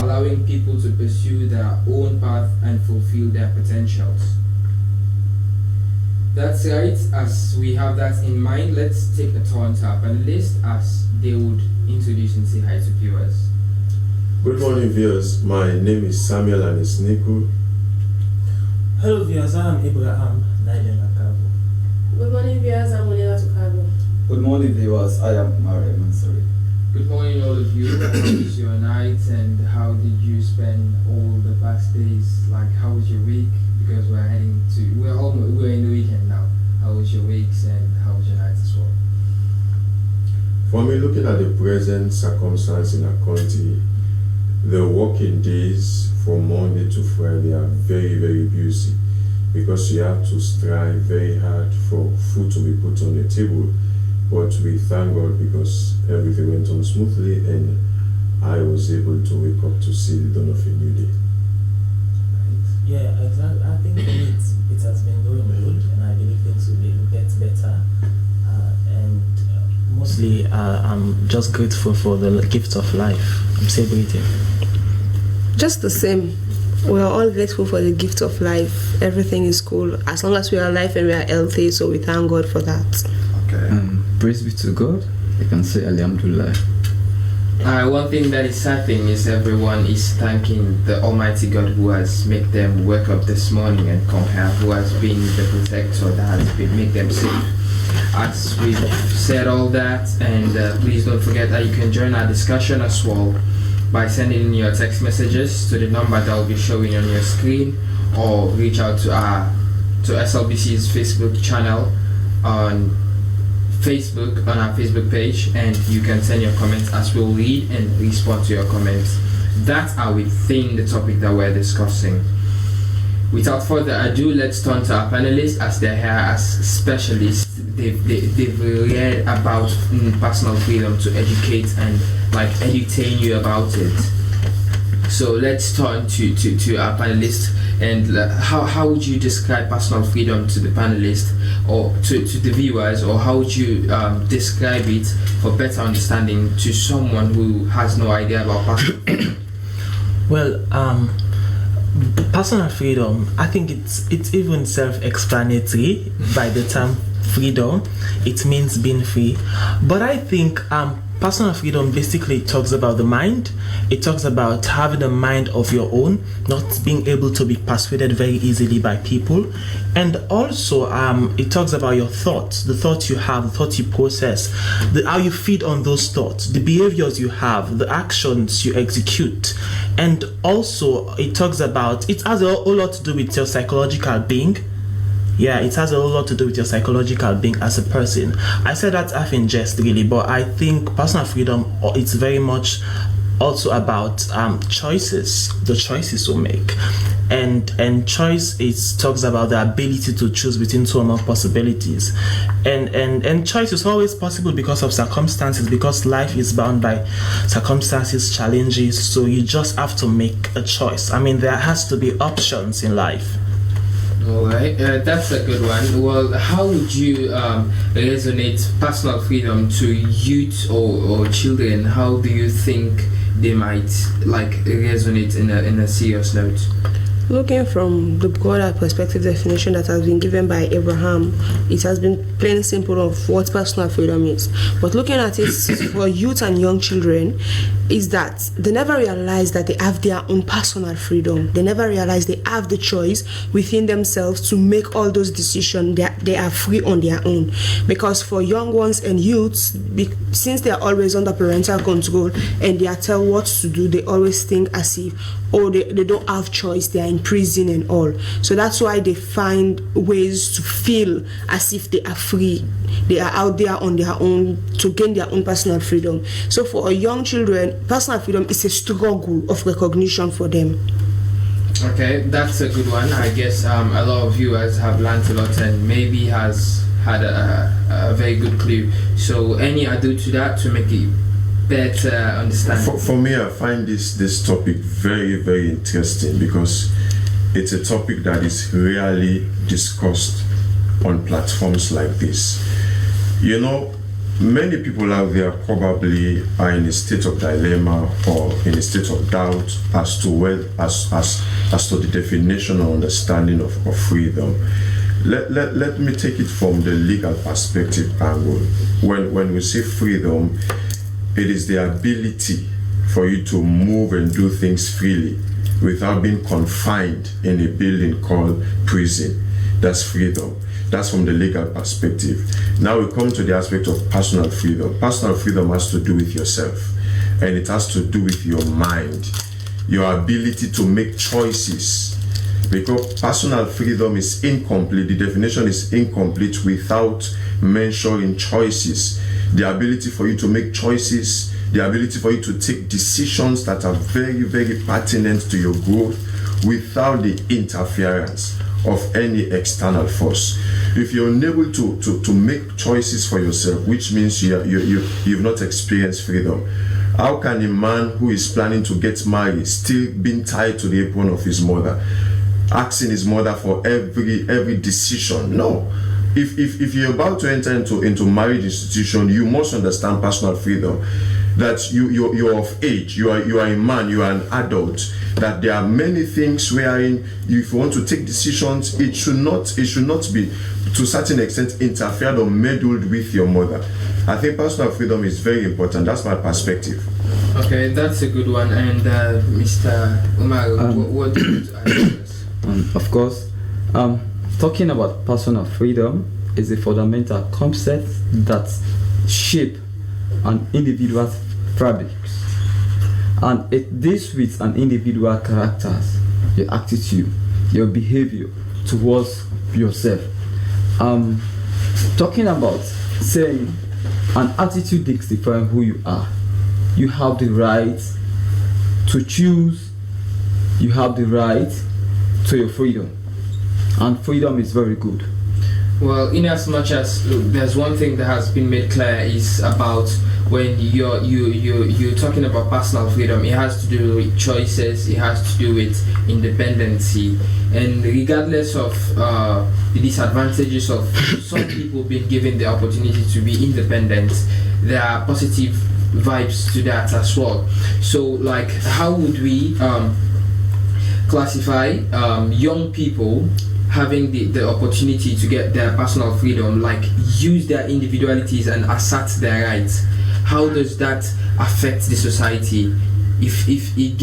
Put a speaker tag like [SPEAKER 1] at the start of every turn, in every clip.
[SPEAKER 1] allowing people to pursue their own path and fulfill their potentials. That's right. As we have that in mind, let's take a turn to our panelists as they would introduce and say hi to viewers.
[SPEAKER 2] Good morning, viewers. My name is Samuel and it's Niku.
[SPEAKER 3] Hello, viewers. I'm Abraham Naiden.
[SPEAKER 4] Good morning, viewers. I'm Monela Tukago.
[SPEAKER 5] Good morning, viewers. I am Mario Mansari.
[SPEAKER 1] Good morning, all of you. How was your night and how did you spend all the past days? Like, how was your week? Because we're in the weekend now. How was your weeks and how was your night as well?
[SPEAKER 2] For me, looking at the present circumstance in our country, the working days from Monday to Friday are very, very busy because you have to strive very hard for food to be put on the table. But we thank God because everything went on smoothly and I was able to wake up to see the dawn of a new day.
[SPEAKER 3] Yeah, exactly. I think for me it has been going good and I believe things will get better. Mostly I'm just grateful for the gift of life. I'm celebrating.
[SPEAKER 4] Just the same. We are all grateful for the gift of life. Everything is cool as long as we are alive and we are healthy, so we thank God for that.
[SPEAKER 5] Okay.
[SPEAKER 6] Praise be to God. I can say Alhamdulillah.
[SPEAKER 1] One thing that is certain is everyone is thanking the Almighty God who has made them wake up this morning and come here, who has been the protector that has been make them safe. As we've said all that, and please don't forget that you can join our discussion as well by sending in your text messages to the number that will be showing on your screen, or reach out to SLBC's Facebook channel on Facebook, on our Facebook page, and you can send your comments as we'll read and respond to your comments. That's how we think the topic that we're discussing. Without further ado, let's turn to our panelists as they're here as specialists. They've read about personal freedom to educate and like edutain you about it. So let's turn to our panelists. And how would you describe personal freedom to the panelists or to the viewers, or how would you describe it for better understanding to someone who has no idea about personal freedom?
[SPEAKER 3] Well, personal freedom, I think it's even self-explanatory by the term freedom. It means being free. But I think personal freedom basically talks about the mind. It talks about having a mind of your own, not being able to be persuaded very easily by people. And also it talks about your thoughts, the thoughts you have, the thoughts you process, how you feed on those thoughts, the behaviors you have, the actions you execute. And also it talks about, it has a whole lot to do with your psychological being. Yeah, it has a whole lot to do with your psychological being as a person. I said that half in jest really, but I think personal freedom, it's very much also about choices, the choices we make. And choice talks about the ability to choose between two or more possibilities. And choice is always possible because of circumstances, because life is bound by circumstances, challenges, so you just have to make a choice. I mean, there has to be options in life.
[SPEAKER 1] Alright, that's a good one. Well, how would you resonate personal freedom to youth or children? How do you think they might like resonate in a serious note?
[SPEAKER 4] Looking from the broader perspective definition that has been given by Abraham, it has been plain and simple of what personal freedom is. But looking at it for youth and young children, is that they never realize that they have their own personal freedom. They never realize they have the choice within themselves to make all those decisions. They are free on their own. Because for young ones and youths, since they are always under parental control and they are told what to do, they always think as if, they don't have choice, they are in prison and all. So that's why they find ways to feel as if they are free. They are out there on their own to gain their own personal freedom. So for young children, personal freedom is a struggle of recognition for them.
[SPEAKER 1] Okay, that's a good one. I guess a lot of viewers have learned a lot and maybe has had a very good clue. So any ado to that to make it better understand?
[SPEAKER 2] For me, I find this topic very, very interesting because it's a topic that is rarely discussed on platforms like this. You know, many people out there probably are in a state of dilemma or in a state of doubt as to the definition or understanding of freedom. Let me take it from the legal perspective angle. When we say freedom, it is the ability for you to move and do things freely without being confined in a building called prison. That's freedom. That's from the legal perspective. Now we come to the aspect of personal freedom. Personal freedom has to do with yourself, and it has to do with your mind, your ability to make choices. Because personal freedom is incomplete, the definition is incomplete without mentioning choices. The ability for you to make choices, the ability for you to take decisions that are very, very pertinent to your growth without the interference of any external force. If you're unable to make choices for yourself, which means you've not experienced freedom, how can a man who is planning to get married still being tied to the apron of his mother, asking his mother for every decision? No. If you're about to enter into marriage institution, you must understand personal freedom. That you're of age, you are a man, you are an adult. That there are many things wherein if you want to take decisions, it should not be to a certain extent interfered or meddled with your mother. I think personal freedom is very important. That's my perspective.
[SPEAKER 1] Okay, that's a good one. And Mr. Umar, what do you add to this?
[SPEAKER 6] Of course, talking about personal freedom is a fundamental concept that shape an individual's fabrics, and it deals with an individual characters, your attitude, your behavior towards yourself. Talking about saying an attitude defines who you are. You have the right to choose, you have the right to your freedom, and freedom is very good.
[SPEAKER 1] Well, in as much as there's one thing that has been made clear is about when you're talking about personal freedom, it has to do with choices, it has to do with independency, and regardless of the disadvantages of some people being given the opportunity to be independent, there are positive vibes to that as well. So, like, how would we classify young people having the opportunity to get their personal freedom, like use their individualities and assert their rights? How does that affect the society? If it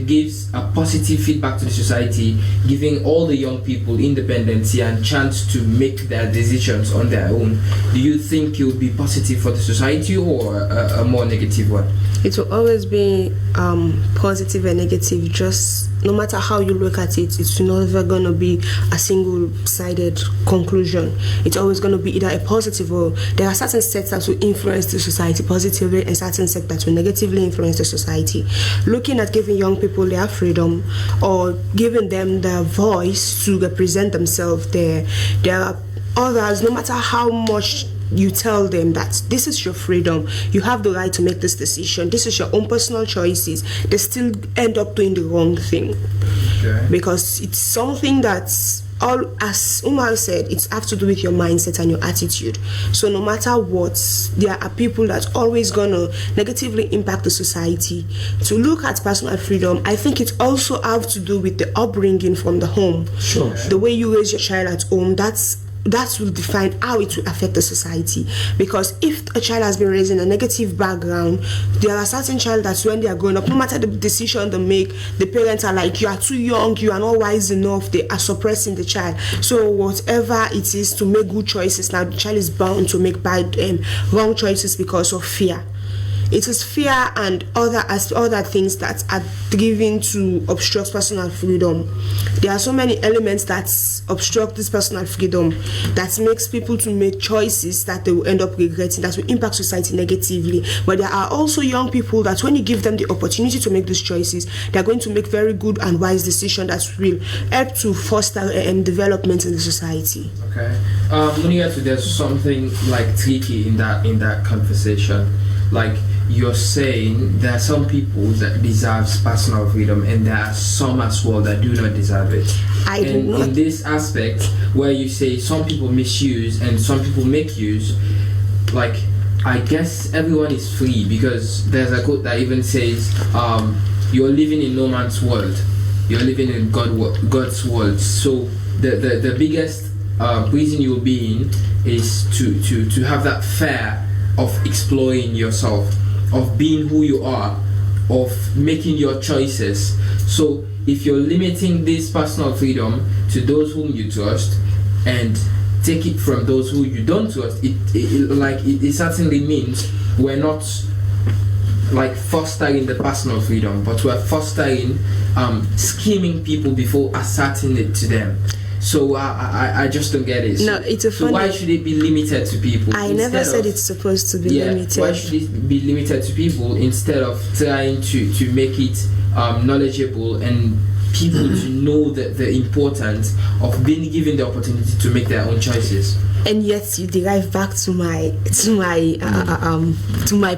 [SPEAKER 1] gives a positive feedback to the society, giving all the young people independency and chance to make their decisions on their own, do you think it would be positive for the society or a more negative one?
[SPEAKER 4] It will always be positive and negative. Just no matter how you look at it, it's never going to be a single-sided conclusion. It's always going to be either a positive or there are certain sets that will influence the society positively and certain sets that will negatively influence the society. Looking at giving young people their freedom or giving them the voice to represent themselves, there are others, no matter how much you tell them that this is your freedom, you have the right to make this decision, this is your own personal choices, they still end up doing the wrong thing. Okay. Because it's something that's all, as Umar said, it's have to do with your mindset and your attitude. So no matter what, there are people that's always gonna negatively impact the society. To look at personal freedom, I think it also have to do with the upbringing from the home.
[SPEAKER 3] Sure.
[SPEAKER 4] The way you raise your child at home, that will define how it will affect the society. Because if a child has been raised in a negative background, there are certain child that when they are growing up, no matter the decision they make, the parents are like, you are too young, you are not wise enough, they are suppressing the child. So whatever it is to make good choices, now the child is bound to make bad wrong choices because of fear. It is fear and other things that are driven to obstruct personal freedom. There are so many elements that obstruct this personal freedom that makes people to make choices that they will end up regretting, that will impact society negatively. But there are also young people that when you give them the opportunity to make these choices, they are going to make very good and wise decisions that will help to foster development in the society.
[SPEAKER 1] Okay. Muniatu, there's something like tricky in that conversation. Like, you're saying there are some people that deserves personal freedom and there are some as well that do not deserve it. In this aspect where you say some people misuse and some people make use, like, I guess everyone is free, because there's a quote that even says, you're living in no man's world, you're living in God's world. So the biggest prison you'll be in is to have that fear of exploring yourself, of being who you are, of making your choices. So if you're limiting this personal freedom to those whom you trust and take it from those who you don't trust, it certainly means we're not like fostering the personal freedom, but we're fostering scheming people before asserting it to them. So I just don't get it.
[SPEAKER 4] No, it's a funny.
[SPEAKER 1] So why should it be limited to people?
[SPEAKER 4] I never said it's supposed to be limited.
[SPEAKER 1] Why should it be limited to people instead of trying to make it knowledgeable and people to know the importance of being given the opportunity to make their own choices?
[SPEAKER 4] And yet you derive back to my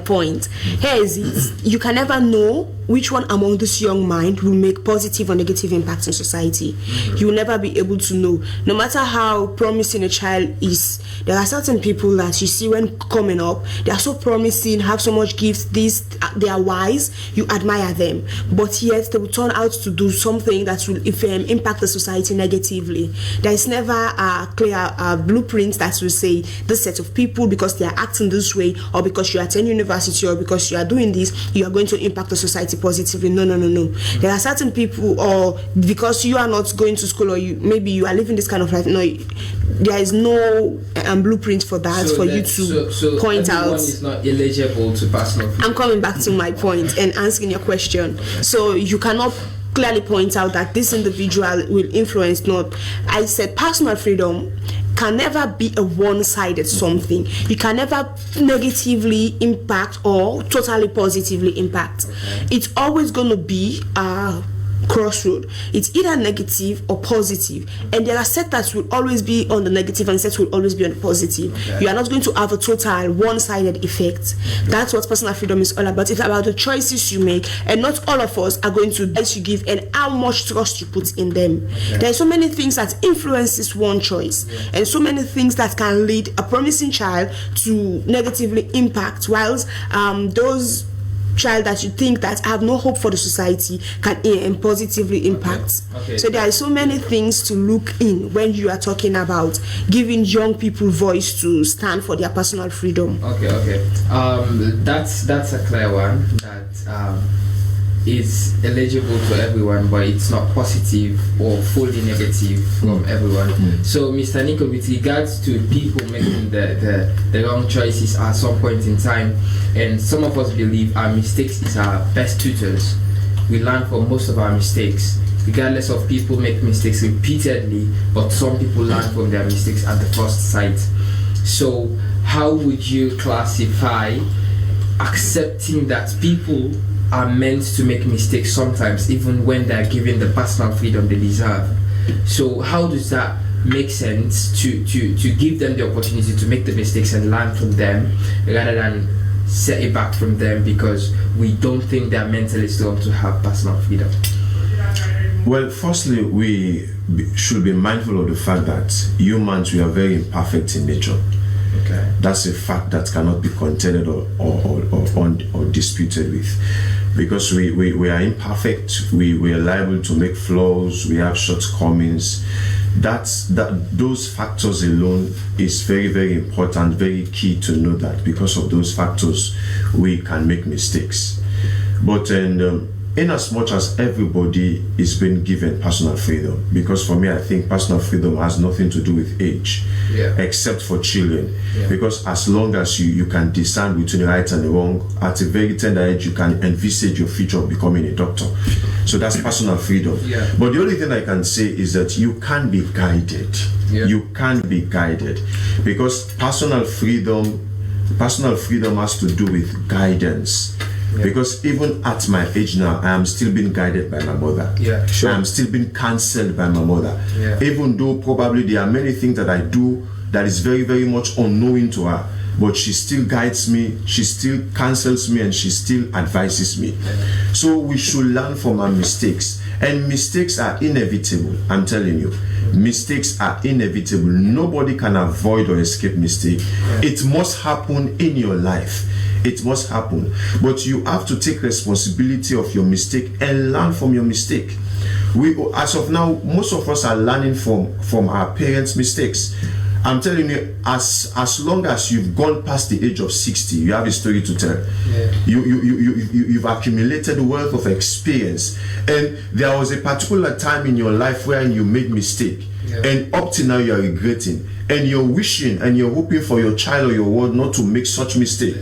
[SPEAKER 4] point. Here is it: you can never know which one among this young mind will make positive or negative impact in society. You will never be able to know. No matter how promising a child is, there are certain people that you see when coming up, they are so promising, have so much gifts, they are wise, you admire them, but yet they will turn out to do something that will impact the society negatively. There is never a clear blueprint that will say this set of people, because they are acting this way, or because you attend university, or because you are doing this, you are going to impact the society positively. No. There are certain people, or because you are not going to school, or maybe you are living this kind of life. No, there is no blueprint for that, so for you to point out.
[SPEAKER 1] Everyone is not eligible to personal freedom.
[SPEAKER 4] I'm coming back to my point and answering your question. So you cannot clearly point out that this individual will influence. Not, I said personal freedom can never be a one-sided something. You can never negatively impact or totally positively impact. It's always going to be a crossroad. It's either negative or positive, and there are sets that will always be on the negative and sets will always be on the positive. You are not going to have a total one-sided effect. That's what personal freedom is all about. It's about the choices you make, and not all of us are going to choice you give and how much trust you put in them. There are so many things that influences one choice, and so many things that can lead a promising child to negatively impact, whilst those child that you think that have no hope for the society can positively impact. So there are so many things to look in when you are talking about giving young people voice to stand for their personal freedom.
[SPEAKER 1] That's a clear one, that is eligible to everyone, but it's not positive or fully negative from everyone. So Mr. Nico, with regards to people making the wrong choices at some point in time, and some of us believe our mistakes is our best tutors. We learn from most of our mistakes, regardless of people make mistakes repeatedly, but some people learn from their mistakes at the first sight. So how would you classify accepting that people are meant to make mistakes sometimes, even when they're given the personal freedom they deserve? So how does that make sense to give them the opportunity to make the mistakes and learn from them, rather than set it back from them because we don't think they're mentally strong to have personal freedom?
[SPEAKER 2] Well, firstly, we should be mindful of the fact that humans, we are very imperfect in nature. That's a fact that cannot be contended or disputed with, because we are imperfect. We are liable to make flaws. We have shortcomings. Those factors alone is very, very important, very key to know that because of those factors we can make mistakes. But in as much as everybody is being given personal freedom, because for me I think personal freedom has nothing to do with age, except for children, because as long as you can discern between right and wrong, at a very tender age you can envisage your future of becoming a doctor. So that's personal freedom. But the only thing I can say is that you can be guided. You can be guided, because personal freedom has to do with guidance. Because even at my age now, I am still being guided by my mother. I am still being counseled by my mother. Even though probably there are many things that I do that is very, very much unknowing to her, but she still guides me, she still counsels me, and she still advises me. So we should learn from our mistakes, and mistakes are inevitable. I'm telling you, Mistakes are inevitable. Nobody can avoid or escape mistake. It must happen in your life. It must happen. But you have to take responsibility of your mistake and learn from your mistake. We, as of now, most of us are learning from our parents' mistakes. I'm telling you, as long as you've gone past the age of 60, you have a story to tell. You've accumulated wealth of experience, and there was a particular time in your life where you made mistake, and up to now you are regretting, and you're wishing and you're hoping for your child or your world not to make such mistake.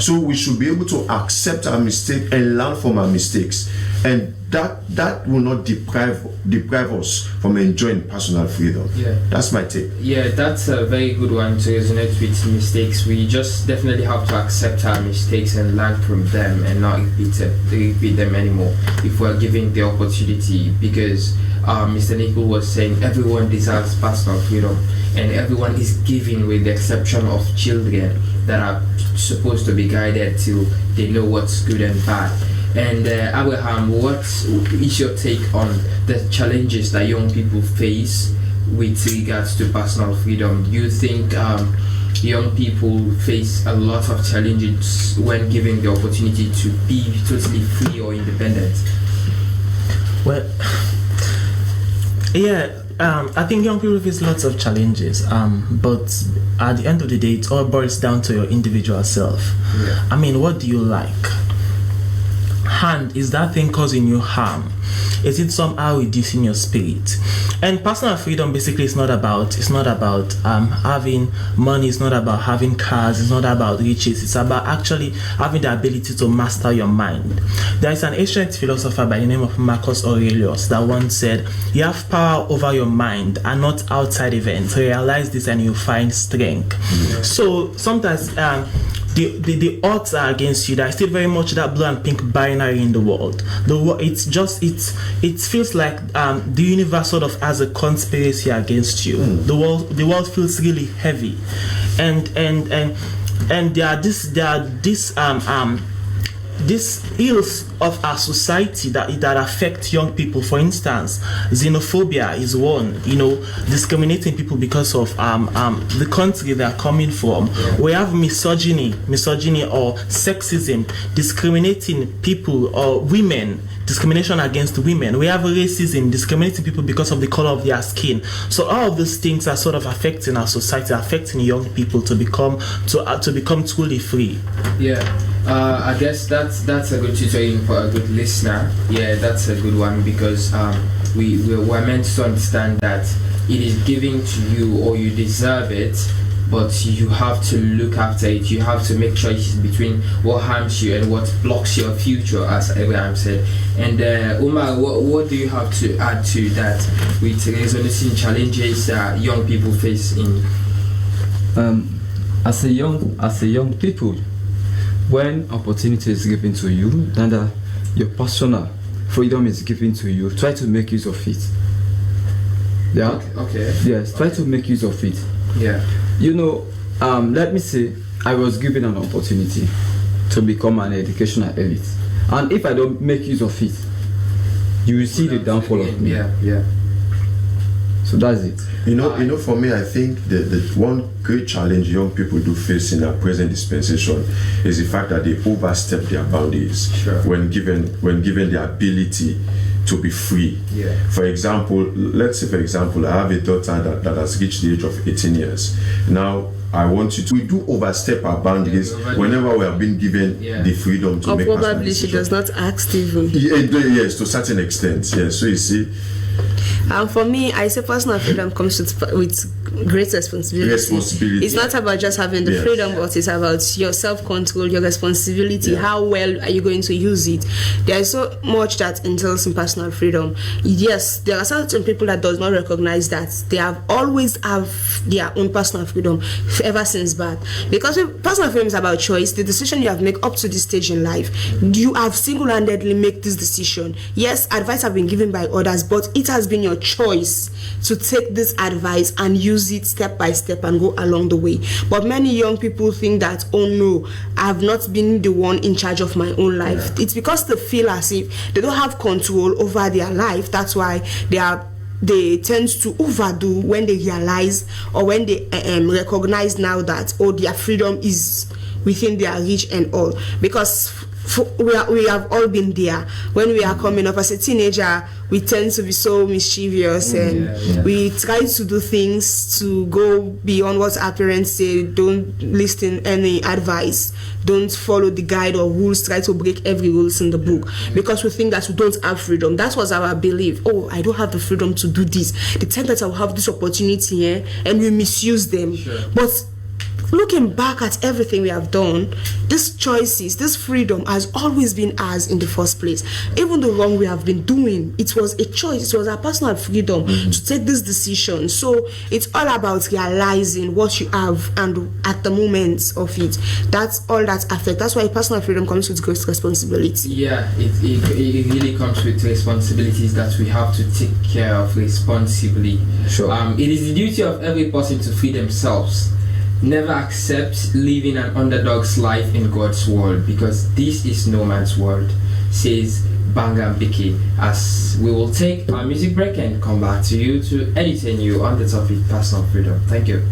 [SPEAKER 2] So we should be able to accept our mistake and learn from our mistakes, and that will not deprive us from enjoying personal freedom. That's my take.
[SPEAKER 1] That's a very good one to resonate with mistakes. We just definitely have to accept our mistakes and learn from them and not repeat them anymore if we're given the opportunity, because Mr. Nicole was saying everyone deserves personal freedom, and everyone is given, with the exception of children that are supposed to be guided till they know what's good and bad. And Abraham, what is your take on the challenges that young people face with regards to personal freedom? Do you think young people face a lot of challenges when given the opportunity to be totally free or independent?
[SPEAKER 3] Well, I think young people face lots of challenges, but at the end of the day, it all boils down to your individual self. I mean, what do you like? Is that thing causing you harm? Is it somehow reducing your spirit? And personal freedom basically is not about having money, it's not about having cars, it's not about riches, it's about actually having the ability to master your mind. There is an ancient philosopher by the name of Marcus Aurelius that once said, you have power over your mind and not outside events. Realize this and you'll find strength. So sometimes the odds are against you. There's still very much that blue and pink binary in the world. It feels like the universe sort of has a conspiracy against you. The world feels really heavy, and there are these ills of our society that affect young people. For instance, xenophobia is one. Discriminating people because of the country they are coming from. We have misogyny or sexism, discriminating people or women. Discrimination against women. We have racism, discriminating people because of the color of their skin. So all of these things are sort of affecting our society, affecting young people to become truly free.
[SPEAKER 1] I guess that's a good tutoring for a good listener. That's a good one, because we're meant to understand that it is given to you, or you deserve it, but you have to look after it. You have to make choices between what harms you and what blocks your future, as Abraham said. And Umar, what do you have to add to that with resonating challenges that young people face in?
[SPEAKER 6] As a young people, when opportunity is given to you and your personal freedom is given to you, try to make use of it. Try to make use of it. Let me say I was given an opportunity to become an educational elite, and if I don't make use of it, you will see the downfall of me. So that's it.
[SPEAKER 2] For me, I think the one great challenge young people do face in our present dispensation is the fact that they overstep their boundaries when given the ability to be free. For example, let's say I have a daughter that has reached the age of 18 years. Now I want you to, we do overstep our boundaries whenever we have been given the freedom to make personal
[SPEAKER 4] probably she does not ask even.
[SPEAKER 2] Yes, to a certain extent. Yes, so you see.
[SPEAKER 4] For me, I say personal freedom comes with great responsibility. It's not about just having the freedom, but it's about your self-control, your responsibility. How well are you going to use it? There is so much that entails in personal freedom. Yes, there are certain people that does not recognize that they have always have their own personal freedom ever since birth. Because personal freedom is about choice. The decision you have made up to this stage in life, you have single-handedly made this decision. Yes, advice have been given by others, but it has been your choice to take this advice and use it step by step and go along the way. But many young people think that, oh no, I have not been the one in charge of my own life. It's because they feel as if they don't have control over their life. That's why they are they tend to overdo when they realize or when they recognize now that their freedom is within their reach and all, because we have all been there. When we are coming up as a teenager, we tend to be so mischievous and we try to do things to go beyond what our parents say. Don't listen any advice, don't follow the guide or rules, try to break every rules in the book because we think that we don't have freedom. That was our belief. I don't have the freedom to do this. The time that I will have this opportunity and we misuse them. But looking back at everything we have done, these choices, this freedom has always been ours in the first place. Even the wrong we have been doing, it was a choice, it was our personal freedom to take this decision. So it's all about realizing what you have and at the moment of it. That's all that affects. That's why personal freedom comes with great responsibility.
[SPEAKER 1] Yeah, it really comes with responsibilities that we have to take care of responsibly.
[SPEAKER 6] Sure.
[SPEAKER 1] It is the duty of every person to free themselves. Never accept living an underdog's life in God's world, because this is no man's world, says Banga Biki. As we will take our music break and come back to you to entertain you on the topic personal freedom. Thank you.